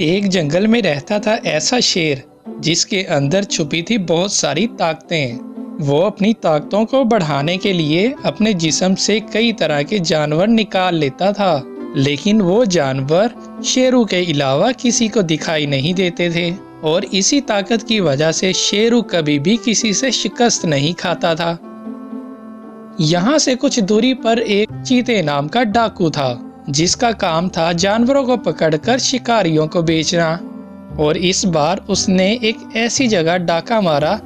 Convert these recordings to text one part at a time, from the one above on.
एक जंगल में रहता था ऐसा शेर जिसके अंदर छुपी थी बहुत सारी ताकतें। वो अपनी ताकतों को बढ़ाने के लिए अपने जिस्म से कई तरह के जानवर निकाल लेता था, लेकिन वो जानवर शेरू के अलावा किसी को दिखाई नहीं देते थे और इसी ताकत की वजह से शेरू कभी भी किसी से शिकस्त नहीं खाता था। यहाँ से कुछ दूरी पर एक चीते नाम का डाकू था जिसका काम था जानवरों को पकड़कर शिकारियों को बेचना। और इस बार उसने एक ऐसी जगह डाका मारा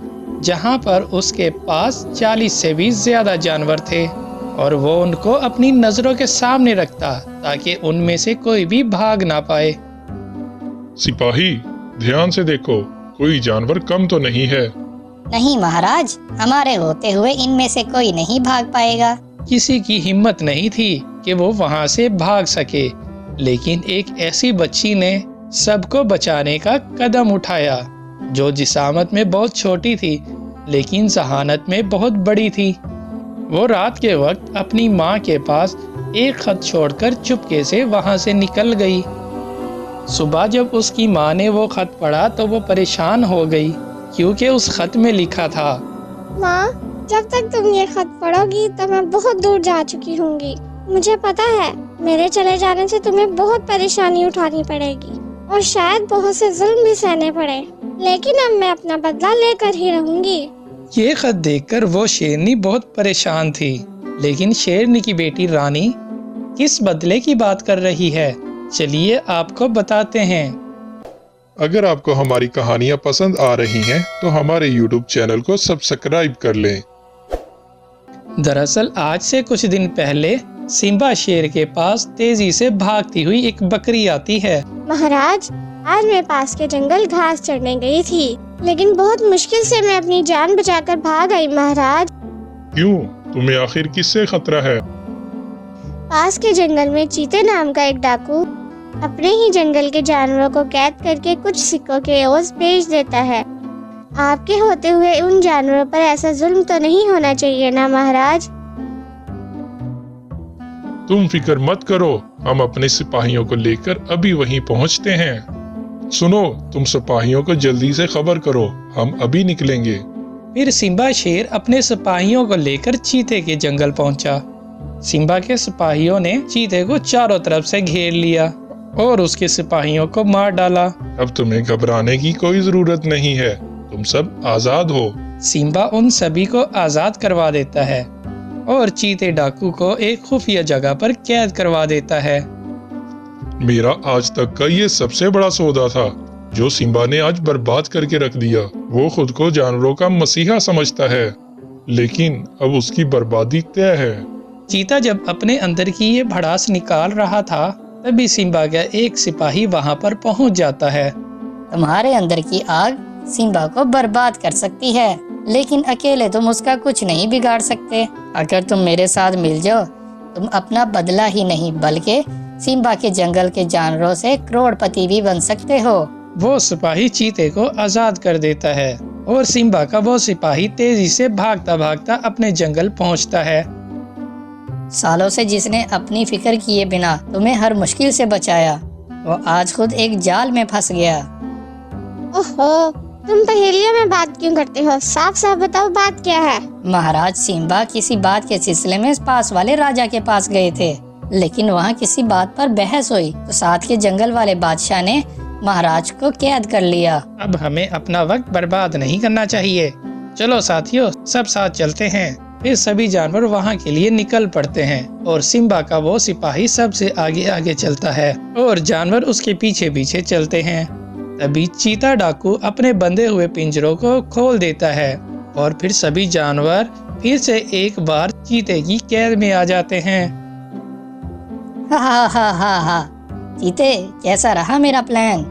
जहाँ पर उसके पास 40 से भी ज्यादा जानवर थे और वो उनको अपनी नजरों के सामने रखता ताकि उनमें से कोई भी भाग ना पाए। सिपाही, ध्यान से देखो, कोई जानवर कम तो नहीं है। नहीं महाराज, हमारे होते हुए इनमें से कोई नहीं भाग पाएगा। किसी की हिम्मत नहीं थी कि वो वहां से भाग सके, लेकिन एक ऐसी बच्ची ने सबको बचाने का कदम उठाया जो जिसामत में बहुत छोटी थी लेकिन जहानत में बहुत बड़ी थी। वो रात के वक्त अपनी माँ के पास एक खत छोड़कर चुपके से वहां से निकल गई। सुबह जब उसकी माँ ने वो खत पढ़ा तो वो परेशान हो गई क्योंकि उस खत में लिखा था, माँ, जब तक तुम ये खत पढ़ोगी तो मैं बहुत दूर जा चुकी होंगी। मुझे पता है मेरे चले जाने से तुम्हें बहुत परेशानी उठानी पड़ेगी और शायद बहुत से जुल्म भी सहने पड़े, लेकिन अब मैं अपना बदला लेकर ही रहूंगी। ये खत देखकर वो शेरनी बहुत परेशान थी, लेकिन शेरनी की बेटी रानी किस बदले की बात कर रही है, चलिए आपको बताते हैं। अगर आपको हमारी कहानियाँ पसंद आ रही हैं तो हमारे YouTube चैनल को सब्सक्राइब कर लें। दरअसल आज से कुछ दिन पहले सिम्बा शेर के पास तेजी से भागती हुई एक बकरी आती है। महाराज, आज मैं पास के जंगल घास चढ़ने गई थी, लेकिन बहुत मुश्किल से मैं अपनी जान बचाकर भाग आई। महाराज, क्यों? तुम्हें आखिर किससे खतरा है? पास के जंगल में चीते नाम का एक डाकू अपने ही जंगल के जानवरों को कैद करके कुछ सिक्कों के एवज बेच देता है। आपके होते हुए उन जानवरों पर ऐसा जुल्म तो नहीं होना चाहिए ना महाराज। तुम फिक्र मत करो, हम अपने सिपाहियों को लेकर अभी वहीं पहुंचते हैं। सुनो, तुम सिपाहियों को जल्दी से खबर करो, हम अभी निकलेंगे। फिर सिम्बा शेर अपने सिपाहियों को लेकर चीते के जंगल पहुंचा। सिम्बा के सिपाहियों ने चीते को चारों तरफ से घेर लिया और उसके सिपाहियों को मार डाला। अब तुम्हें घबराने की कोई जरूरत नहीं है, तुम सब आजाद हो। सिम्बा उन सभी को आजाद करवा देता है और चीते डाकू को एक खुफिया जगह पर कैद करवा देता है। मेरा आज तक का ये सबसे बड़ा सौदा था जो सिम्बा ने आज बर्बाद करके रख दिया। वो खुद को जानवरों का मसीहा समझता है, लेकिन अब उसकी बर्बादी तय है। चीता जब अपने अंदर की ये भड़ास निकाल रहा था तभी सिम्बा का एक सिपाही वहां पर पहुंच जाता है। तुम्हारे अंदर की आग सिम्बा को बर्बाद कर सकती है, लेकिन अकेले तुम उसका कुछ नहीं बिगाड़ सकते। अगर तुम मेरे साथ मिल जाओ, तुम अपना बदला ही नहीं बल्कि सिम्बा के जंगल के जानवरों से करोड़पति भी बन सकते हो। वो सिपाही चीते को आजाद कर देता है और सिम्बा का वो सिपाही तेजी से भागता भागता अपने जंगल पहुंचता है। सालों से जिसने अपनी फिक्र किए बिना तुम्हें हर मुश्किल से बचाया, वो आज खुद एक जाल में फंस गया। ओहो, तुम पहेलियों में बात क्यों करते हो? साफ साफ बताओ, बात क्या है? महाराज, सिम्बा किसी बात के सिलसिले में पास वाले राजा के पास गए थे, लेकिन वहाँ किसी बात पर बहस हुई तो साथ के जंगल वाले बादशाह ने महाराज को कैद कर लिया। अब हमें अपना वक्त बर्बाद नहीं करना चाहिए। चलो साथियों, सब साथ चलते हैं। फिर सभी जानवर वहाँ के लिए निकल पड़ते हैं और सिम्बा का वो सिपाही सबसे आगे आगे चलता है और जानवर उसके पीछे पीछे चलते हैं। तभी चीता डाकू अपने बंधे हुए पिंजरों को खोल देता है और फिर सभी जानवर फिर से एक बार चीते की कैद में आ जाते हैं। हा हा हा हा हा। चीते, कैसा रहा मेरा प्लान?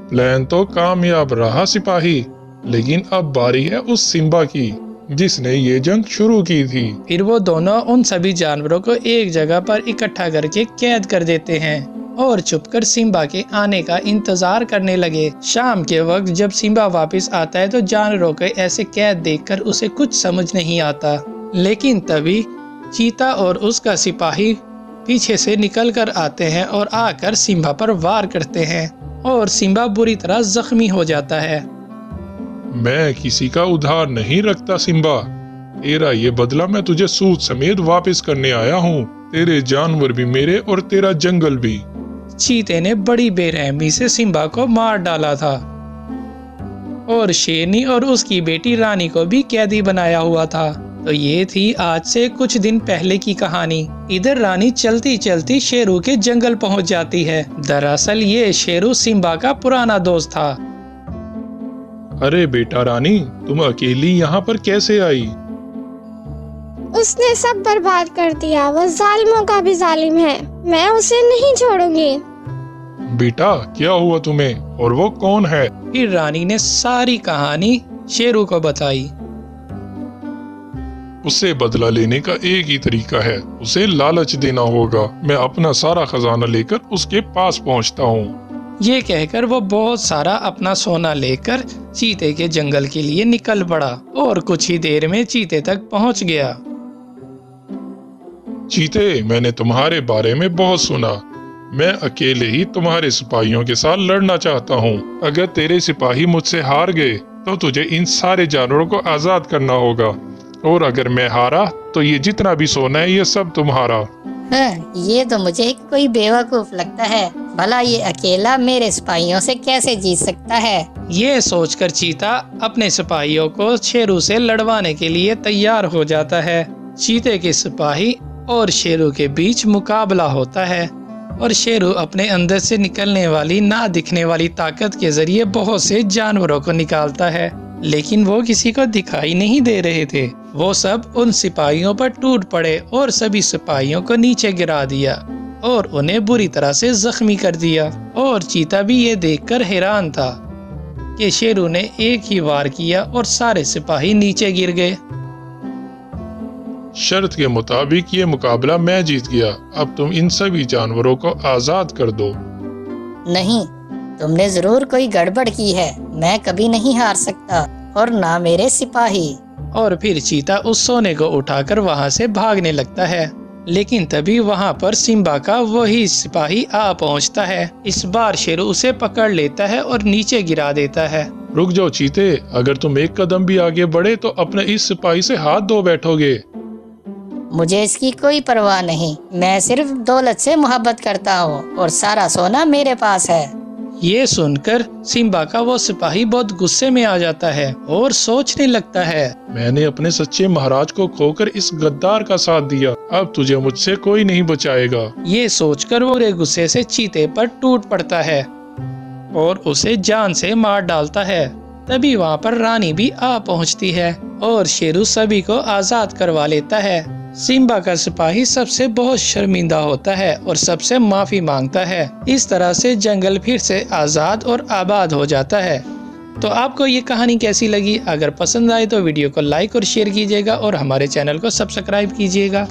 प्लान तो कामयाब रहा सिपाही, लेकिन अब बारी है उस सिम्बा की जिसने ये जंग शुरू की थी। फिर वो दोनों उन सभी जानवरों को एक जगह पर इकट्ठा करके कैद कर देते हैं और छुपकर सिम्बा के आने का इंतजार करने लगे। शाम के वक्त जब सिम्बा वापस आता है तो जानवरों के ऐसे कैद देखकर उसे कुछ समझ नहीं आता, लेकिन तभी चीता और उसका सिपाही पीछे से निकल कर आते हैं और आकर सिम्बा पर वार करते हैं और सिम्बा बुरी तरह जख्मी हो जाता है। मैं किसी का उधार नहीं रखता सिम्बा। तेरा ये बदला मैं तुझे सूद समेत वापस करने आया हूँ। तेरे जानवर भी मेरे और तेरा जंगल भी। चीते ने बड़ी बेरहमी से सिम्बा को मार डाला था और शेरनी और उसकी बेटी रानी को भी कैदी बनाया हुआ था। तो ये थी आज से कुछ दिन पहले की कहानी। इधर रानी चलती चलती शेरू के जंगल पहुंच जाती है। दरअसल ये शेरू सिम्बा का पुराना दोस्त था। अरे बेटा रानी, तुम अकेली यहाँ पर कैसे आई? उसने सब बर्बाद कर दिया। वो जालिमों का भी जालिम है। मैं उसे नहीं छोड़ूंगी। बेटा क्या हुआ तुम्हें, और वो कौन है? फिर रानी ने सारी कहानी शेरू को बताई। उससे बदला लेने का एक ही तरीका है, उसे लालच देना होगा। मैं अपना सारा खजाना लेकर उसके पास पहुंचता हूँ। ये कहकर वो बहुत सारा अपना सोना लेकर चीते के जंगल के लिए निकल पड़ा और कुछ ही देर में चीते तक पहुंच गया। चीते, मैंने तुम्हारे बारे में बहुत सुना। मैं अकेले ही तुम्हारे सिपाहियों के साथ लड़ना चाहता हूँ। अगर तेरे सिपाही मुझसे हार गए तो तुझे इन सारे जानवरों को आजाद करना होगा, और अगर मैं हारा तो ये जितना भी सोना है ये सब तुम्हारा। ये तो मुझे कोई बेवकूफ लगता है। भला ये अकेला मेरे सिपाहियों से कैसे जीत सकता है? ये सोचकर चीता अपने सिपाहियों को शेरू से लड़वाने के लिए तैयार हो जाता है। चीते के सिपाही और शेरू के बीच मुकाबला होता है और शेरू अपने अंदर से निकलने वाली ना दिखने वाली ताकत के जरिए बहुत से जानवरों को निकालता है, लेकिन वो किसी को दिखाई नहीं दे रहे थे। वो सब उन सिपाहियों पर टूट पड़े और सभी सिपाहियों को नीचे गिरा दिया और उन्हें बुरी तरह से जख्मी कर दिया। और चीता भी ये देखकर हैरान था कि शेरू ने एक ही वार किया और सारे सिपाही नीचे गिर गए। शर्त के मुताबिक ये मुकाबला मैं जीत गया। अब तुम इन सभी जानवरों को आजाद कर दो। नहीं, तुमने जरूर कोई गड़बड़ की है। मैं कभी नहीं हार सकता, और ना मेरे सिपाही। और फिर चीता उस सोने को उठाकर वहां से भागने लगता है, लेकिन तभी वहां पर सिम्बा का वही सिपाही आ पहुंचता है। इस बार शेरू उसे पकड़ लेता है और नीचे गिरा देता है। रुक जाओ चीते, अगर तुम एक कदम भी आगे बढ़े तो अपने इस सिपाही से हाथ धो बैठोगे। मुझे इसकी कोई परवाह नहीं। मैं सिर्फ दौलत से मोहब्बत करता हूँ और सारा सोना मेरे पास है। ये सुनकर सिम्बा का वो सिपाही बहुत गुस्से में आ जाता है और सोचने लगता है, मैंने अपने सच्चे महाराज को खोकर इस गद्दार का साथ दिया। अब तुझे मुझसे कोई नहीं बचाएगा। ये सोचकर वो बुरे गुस्से से चीते पर टूट पड़ता है और उसे जान से मार डालता है। तभी वहाँ पर रानी भी आ पहुँचती है और शेरू सभी को आजाद करवा लेता है। सिम्बा का सिपाही सबसे बहुत शर्मिंदा होता है और सबसे माफी मांगता है। इस तरह से जंगल फिर से आजाद और आबाद हो जाता है। तो आपको ये कहानी कैसी लगी? अगर पसंद आए तो वीडियो को लाइक और शेयर कीजिएगा और हमारे चैनल को सब्सक्राइब कीजिएगा।